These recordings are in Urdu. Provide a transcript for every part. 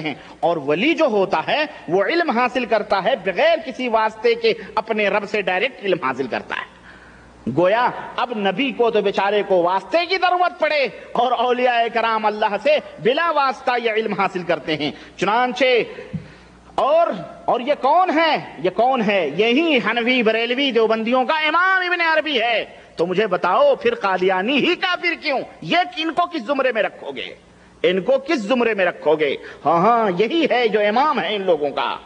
ہیں، اور ولی جو ہوتا ہے وہ علم حاصل کرتا ہے بغیر کسی واسطے کے، اپنے رب سے ڈائریکٹ علم حاصل کرتا ہے۔ گویا اب نبی کو تو بیچارے کو واسطے کی ضرورت پڑے، اور اولیاء کرام اللہ سے بلا واسطہ یہ علم حاصل کرتے ہیں۔ چنانچہ اور یہ کون ہے؟ یہ کون ہے؟ یہی حنفی بریلوی دیوبندیوں کا امام ابن عربی ہے۔ تو مجھے بتاؤ پھر قادیانی ہی کافر کیوں؟ یہ ان کو کس زمرے میں رکھو گے؟ ان کو کس زمرے میں رکھو گے؟ ہاں یہی ہے جو امام ہے ان لوگوں کا۔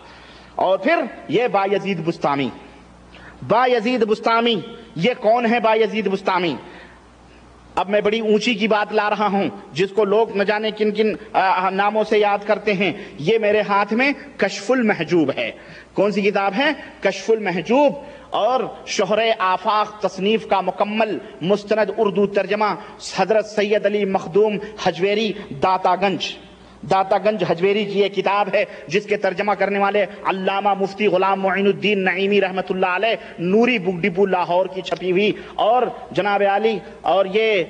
اور پھر یہ بایزید بسطامی، بایزید بسطامی یہ کون ہے؟ بایزید بسطامی، اب میں بڑی اونچی کی بات لا رہا ہوں جس کو لوگ نہ جانے کن کن ناموں سے یاد کرتے ہیں۔ یہ میرے ہاتھ میں کشف المحجوب ہے۔ کون سی کتاب ہے؟ کشف المحجوب، اور شہر آفاق تصنیف کا مکمل مستند اردو ترجمہ حضرت سید علی مخدوم حجویری داتا گنج حجویری کی یہ کتاب ہے، جس کے ترجمہ کرنے والے علامہ مفتی غلام معین الدین نعیمی رحمۃ اللہ علیہ، نوری بک ڈپو لاہور کی چھپی ہوئی، اور جناب عالی، اور یہ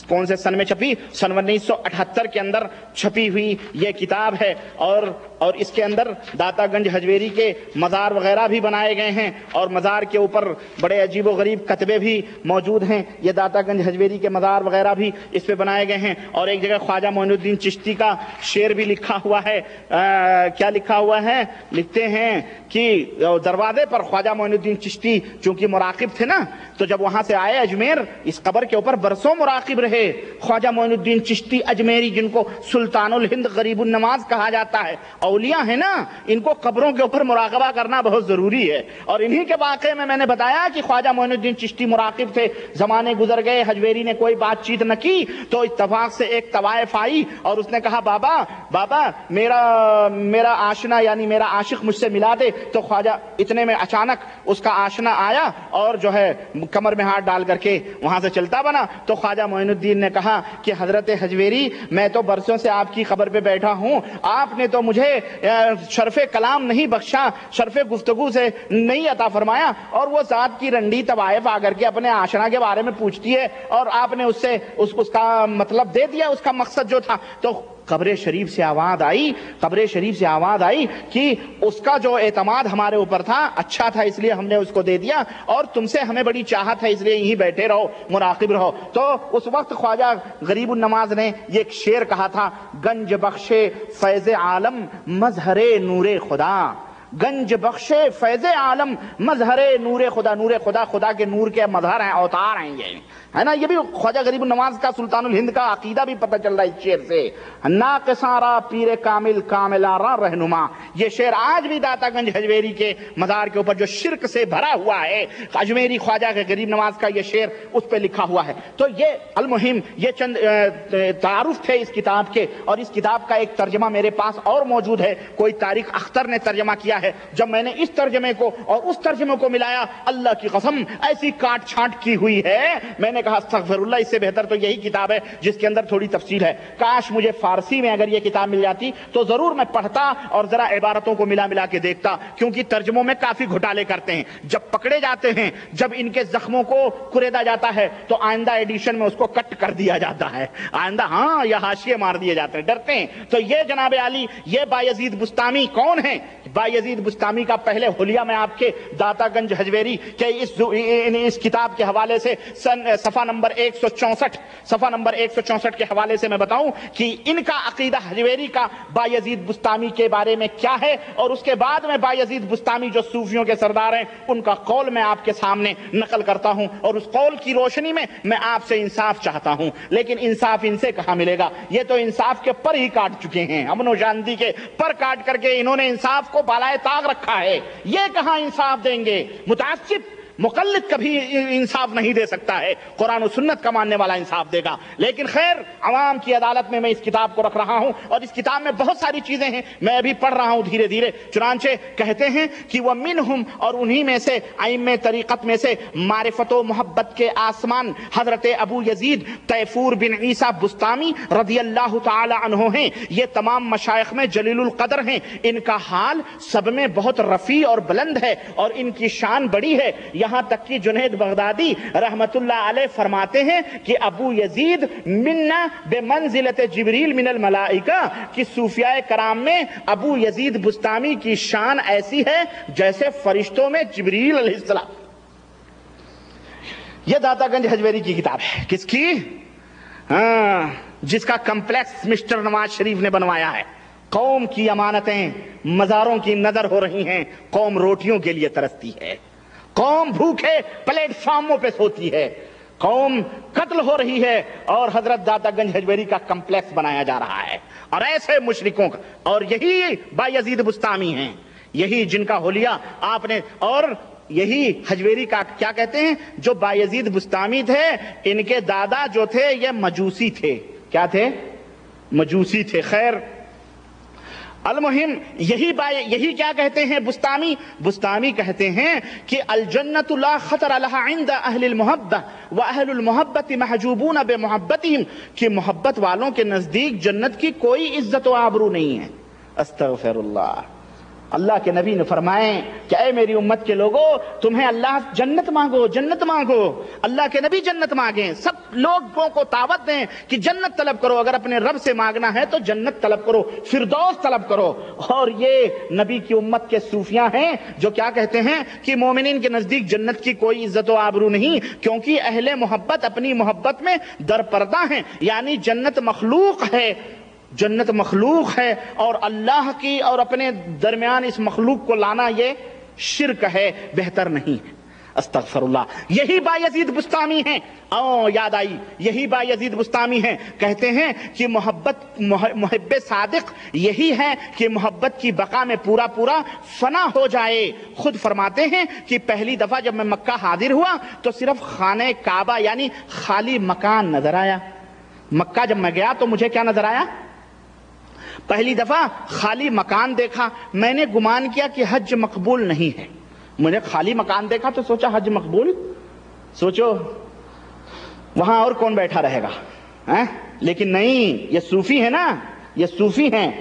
کون سے سن میں چھپی؟ سن 1978 کے اندر چھپی ہوئی یہ کتاب ہے، اور اس کے اندر داتا گنج حجویری کے مزار وغیرہ بھی بنائے گئے ہیں، اور مزار کے اوپر بڑے عجیب و غریب کتبے بھی موجود ہیں۔ یہ داتا گنج حجویری کے مزار وغیرہ بھی اس پہ بنائے گئے ہیں، اور ایک جگہ خواجہ معین الدین چشتی کا شعر بھی لکھا ہوا ہے۔ کیا لکھا ہوا ہے؟ لکھتے ہیں کہ دروازے پر خواجہ معین الدین چشتی چونکہ مراقب تھے نا، تو جب وہاں سے آئے اجمیر، اس قبر کے اوپر برسوں مراقب رہے۔ خواجہ معین الدین چشتی اجمیری، جن کو سلطان الہند غریب النواز کہا جاتا ہے، اولیاء ہیں نا، ان کو قبروں کے اوپر مراقبہ کرنا بہت ضروری ہے۔ اور انہی کے واقعے میں نے بتایا کہ خواجہ معین الدین چشتی مراقب تھے، زمانے گزر گئے، حجویری نے کوئی بات چیت نہ کی، تو اتفاق سے ایک طوائف آئی اور اس نے کہا بابا میرا آشنا یعنی میرا عاشق مجھ سے ملا دے۔ تو خواجہ اتنے میں اچانک اس کا آشنا آیا اور جو ہے کمر میں ہاتھ ڈال کر کے وہاں سے چلتا بنا۔ تو خواجہ معین الدین نے کہا کہ حضرت حجویری، میں تو برسوں سے آپ کی قبر پہ بیٹھا ہوں، آپ نے تو مجھے شرف کلام نہیں بخشا، شرف گفتگو سے نہیں عطا فرمایا، اور وہ ذات کی رنڈی طوائف آ کر کے اپنے آشنا کے بارے میں پوچھتی ہے، اور آپ نے اس سے اس کا مطلب دے دیا، اس کا مقصد جو تھا۔ تو قبر شریف سے آواز آئی کہ اس کا جو اعتماد ہمارے اوپر تھا اچھا تھا، اس لیے ہم نے اس کو دے دیا، اور تم سے ہمیں بڑی چاہت ہے، اس لیے یہیں بیٹھے رہو، مراقب رہو۔ تو اس وقت خواجہ غریب النواز نے یہ ایک شعر کہا تھا: گنج بخشے فیض عالم مظہر نور خدا، گنج بخشے فیض عالم مظہر نور خدا۔ نور خدا، خدا کے نور کے مظہر ہیں، اوتار ہیں، یہ ہے نا۔ یہ بھی خواجہ غریب النواز کا، سلطان الہند کا عقیدہ بھی پتہ چل رہا ہے اس شعر سے۔ ناقصارا پیر کامل کاملارا رہنما، یہ شعر آج بھی داتا گنج حجویری کے مزار کے اوپر جو شرک سے بھرا ہوا ہے، اجمیری خواجہ غریب نواز کا یہ شعر اس پہ لکھا ہوا ہے۔ تو یہ المہم یہ چند تعارف تھے اس کتاب کے، اور اس کتاب کا ایک ترجمہ میرے پاس اور موجود ہے، کوئی طارق اختر نے ترجمہ کیا ہے۔ جب میں نے اس ترجمے کو اور اس ترجمے کو ملایا، اللہ کی قسم ایسی کاٹ چھانٹ کی ہوئی ہے، میں نے کہا استغفر اللہ، اس سے بہتر تو یہی کتاب ہے جس کے اندر تھوڑی تفصیل ہے۔ کاش مجھے فارسی میں اگر یہ کتاب مل جاتی تو ضرور میں پڑھتا اور ذرا عبارتوں کو ملا کے دیکھتا، کیونکہ ترجموں میں کافی گھوٹالے کرتے ہیں۔ جب پکڑے جاتے ہیں، جب ان کے زخموں کو کریدا جاتا ہے، تو آئندہ ایڈیشن میں اس کو کٹ کر دیا جاتا ہے، آئندہ یا حاشیے مار دیے جاتے ہیں، ڈرتے ہیں۔ تو یہ جناب عالی، یہ بایزید بسطامی کون ہے؟ بایزید بسطامی کا پہلے حلیہ میں آپ کے داتا گنج حجویری کے اس کتاب کے حوالے سے صفحہ نمبر 164 کے حوالے سے میں بتاؤں کہ ان کا عقیدہ حجویری کا بایزید بسطامی کے بارے میں کیا ہے، اور اس کے بعد میں بایزید بسطامی جو صوفیوں کے سردار ہیں ان کا قول میں آپ کے سامنے نقل کرتا ہوں، اور اس قول کی روشنی میں میں آپ سے انصاف چاہتا ہوں۔ لیکن انصاف ان سے کہاں ملے گا؟ یہ تو انصاف کے پر ہی کاٹ چکے ہیں، امن و شانتی کے پر کاٹ کر کے انہوں نے انصاف کو بالائے طاق رکھا ہے۔ یہ کہاں انصاف دیں گے؟ متعصب مقلد کبھی انصاف نہیں دے سکتا ہے، قرآن و سنت کا ماننے والا انصاف دے گا۔ لیکن خیر، عوام کی عدالت میں اس کتاب کو رکھ رہا ہوں، اور اس کتاب میں بہت ساری چیزیں ہیں، میں ابھی پڑھ رہا ہوں دھیرے دھیرے۔ چنانچہ کہتے ہیں کہ وَمِنْهُمْ، اور انہی میں سے ائمہ طریقت میں سے معرفت و محبت کے آسمان حضرت ابو یزید تیفور بن عیسیٰ بسطامی رضی اللہ تعالی عنہ ہیں۔ یہ تمام مشائخ میں جلیل القدر ہیں، ان کا حال سب میں بہت رفیع اور بلند ہے، اور ان کی شان بڑی ہے۔ یہاں یہاں تک کہ جنید بغدادی رحمت اللہ علیہ فرماتے ہیں کہ ابو یزید منا بمنزلت جبریل من الملائکہ کہ صوفیاء کرام میں ابو یزید بستامی کی شان ایسی ہے جیسے فرشتوں میں جبریل علیہ السلام۔ یہ داتا گنج حجویری کی کتاب ہے، کس کی؟ جس کا کمپلیکس مسٹر نواز شریف نے بنوایا ہے۔ قوم کی امانتیں مزاروں کی نظر ہو رہی ہیں، قوم روٹیوں کے لیے ترستی ہے، قوم بھوکے پلیٹ فارموں پہ سوتی ہے، قوم قتل ہو رہی ہے، اور حضرت داتا گنج حجویری کا کمپلیکس بنایا جا رہا ہے، اور ایسے مشرکوں کا، اور یہی بایزید بستامی ہیں، یہی جن کا حلیہ آپ نے، اور یہی حجویری کا کیا کہتے ہیں، جو بایزید بستامی تھے ان کے دادا جو تھے یہ مجوسی تھے۔ کیا تھے؟ مجوسی تھے۔ خیر المہم یہی کیا کہتے ہیں بستامی کہتے ہیں کہ الجنت لا خطر لها عند اہل المحبہ واہل المحبت محجوبون بمحبتهم، کہ محبت والوں کے نزدیک جنت کی کوئی عزت و آبرو نہیں ہے۔ استغفر اللہ۔ اللہ کے نبی نے فرمائے کہ اے میری امت کے لوگوں، تمہیں اللہ جنت مانگو، جنت مانگو۔ اللہ کے نبی جنت مانگیں، سب لوگوں کو دعوت دیں کہ جنت طلب کرو، اگر اپنے رب سے مانگنا ہے تو جنت طلب کرو، فردوس طلب کرو۔ اور یہ نبی کی امت کے صوفیاء ہیں جو کیا کہتے ہیں کہ مومنین کے نزدیک جنت کی کوئی عزت و آبرو نہیں، کیونکہ اہل محبت اپنی محبت میں درپردہ ہیں، یعنی جنت مخلوق ہے، جنت مخلوق ہے، اور اللہ کی اور اپنے درمیان اس مخلوق کو لانا یہ شرک ہے، بہتر نہیں ہے۔ استغفر اللہ۔ یہی بایزید بستامی ہیں، یاد آئی، یہی بایزید بستامی ہیں، کہتے ہیں کہ محب صادق یہی ہے کہ محبت کی بقا میں پورا فنا ہو جائے۔ خود فرماتے ہیں کہ پہلی دفعہ جب میں مکہ حاضر ہوا تو صرف خانہ کعبہ یعنی خالی مکان نظر آیا۔ مکہ جب میں گیا تو مجھے کیا نظر آیا؟ پہلی دفعہ خالی مکان دیکھا، میں نے گمان کیا کہ حج مقبول نہیں ہے، میں نے خالی مکان دیکھا تو سوچا حج مقبول، سوچو وہاں اور کون بیٹھا رہے گا، لیکن نہیں، یہ صوفی ہے نا، یہ صوفی ہیں،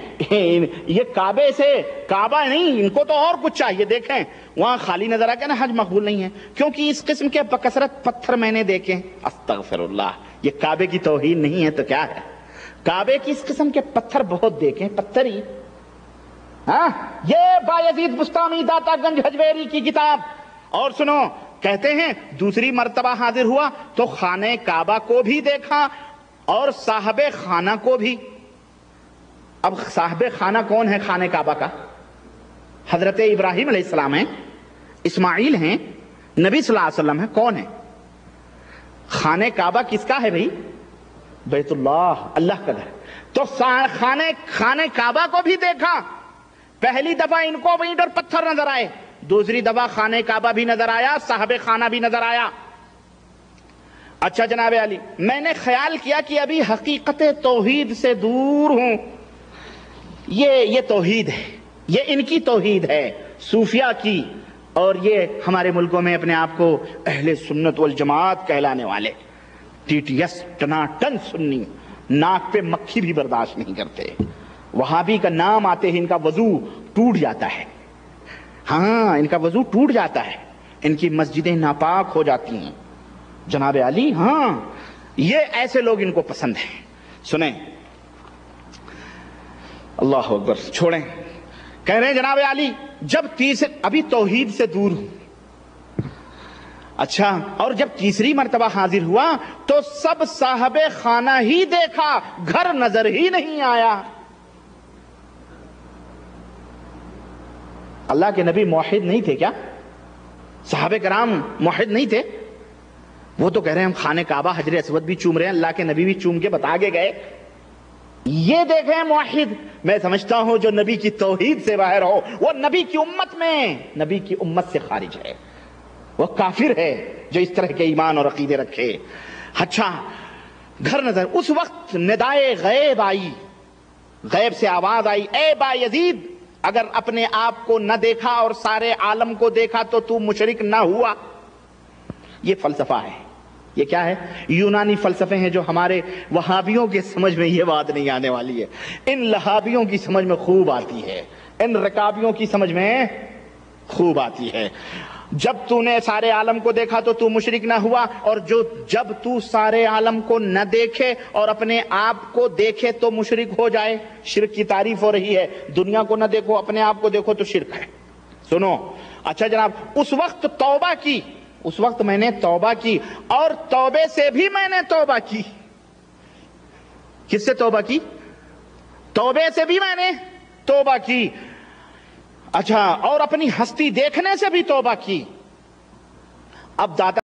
یہ کعبہ نہیں، ان کو تو اور کچھ چاہیے۔ دیکھیں وہاں خالی نظر آ کے نا حج مقبول نہیں ہے، کیونکہ اس قسم کے بکثرت پتھر میں نے دیکھے۔ استغفر اللہ۔ یہ کعبے کی توہین نہیں ہے تو کیا ہے؟ کعبے کی اس قسم کے پتھر بہت دیکھیں، پتھر ہی۔ یہ بایزید بستامی داتا گنج حجویری کی کتاب۔ اور سنو، کہتے ہیں دوسری مرتبہ حاضر ہوا تو خانہ کعبہ کو بھی دیکھا اور صاحب خانہ کو بھی۔ اب صاحب خانہ کون ہے خانہ کعبہ کا؟ حضرت ابراہیم علیہ السلام ہیں، اسماعیل ہیں، نبی صلی اللہ علیہ وسلم ہیں، کون ہے؟ خانہ کعبہ کس کا ہے بھئی؟ بیت اللہ، اللہ کا گھر۔ تو خانہ کعبہ کو بھی دیکھا، پہلی دفعہ ان کو اینٹ اور پتھر نظر آئے، دوسری دفعہ خانہ کعبہ بھی نظر آیا، صاحب خانہ بھی نظر آیا۔ اچھا جناب علی، میں نے خیال کیا کہ ابھی حقیقت توحید سے دور ہوں، یہ توحید ہے، یہ ان کی توحید ہے صوفیاء کی، اور یہ ہمارے ملکوں میں اپنے آپ کو اہل سنت والجماعت کہلانے والے ٹی ٹی ایس ٹناٹن سنی، ناک پہ مکھی بھی برداشت نہیں کرتے، وہابی کا نام آتے ہی ان کا وضو ٹوٹ جاتا ہے، ہاں ان کا وضو ٹوٹ جاتا ہے، ان کی مسجدیں ناپاک ہو جاتی ہیں جناب علی۔ ہاں یہ ایسے لوگ ان کو پسند ہیں۔ سنیں، اللہ اکبر، چھوڑیں، کہہ رہے ہیں جناب علی جب ابھی توحید سے دور ہوں، اچھا، اور جب تیسری مرتبہ حاضر ہوا تو سب صاحب خانہ ہی دیکھا، گھر نظر ہی نہیں آیا۔ اللہ کے نبی موحد نہیں تھے کیا؟ صحابہ کرام موحد نہیں تھے؟ وہ تو کہہ رہے ہیں ہم خانہ کعبہ حجر اسود بھی چوم رہے ہیں، اللہ کے نبی بھی چوم کے بتا کے گئے۔ یہ دیکھیں موحد، میں سمجھتا ہوں جو نبی کی توحید سے باہر ہو وہ نبی کی امت میں، نبی کی امت سے خارج ہے، وہ کافر ہے جو اس طرح کے ایمان اور عقیدے رکھے۔ اچھا، گھر نظر، اس وقت ندائے غیب آئی، غیب سے آواز آئی، اے بایزید اگر اپنے آپ کو نہ دیکھا اور سارے عالم کو دیکھا تو تو مشرک نہ ہوا۔ یہ فلسفہ ہے، یہ کیا ہے؟ یونانی فلسفے ہیں جو ہمارے وہابیوں کے سمجھ میں یہ بات نہیں آنے والی ہے، ان لہابیوں کی سمجھ میں خوب آتی ہے، ان رکابیوں کی سمجھ میں خوب آتی ہے۔ جب تو نے سارے عالم کو دیکھا تو تو مشرک نہ ہوا، اور جب تو سارے عالم کو نہ دیکھے اور اپنے آپ کو دیکھے تو مشرک ہو جائے۔ شرک کی تعریف ہو رہی ہے، دنیا کو نہ دیکھو اپنے آپ کو دیکھو تو شرک ہے۔ سنو، اچھا جناب، اس وقت توبہ کی، اس وقت میں نے توبہ کی، اور توبے سے بھی میں نے توبہ کی۔ کس سے توبہ کی؟ توبے سے بھی میں نے توبہ کی۔ اچھا، اور اپنی ہستی دیکھنے سے بھی توبہ کی۔ اب داتا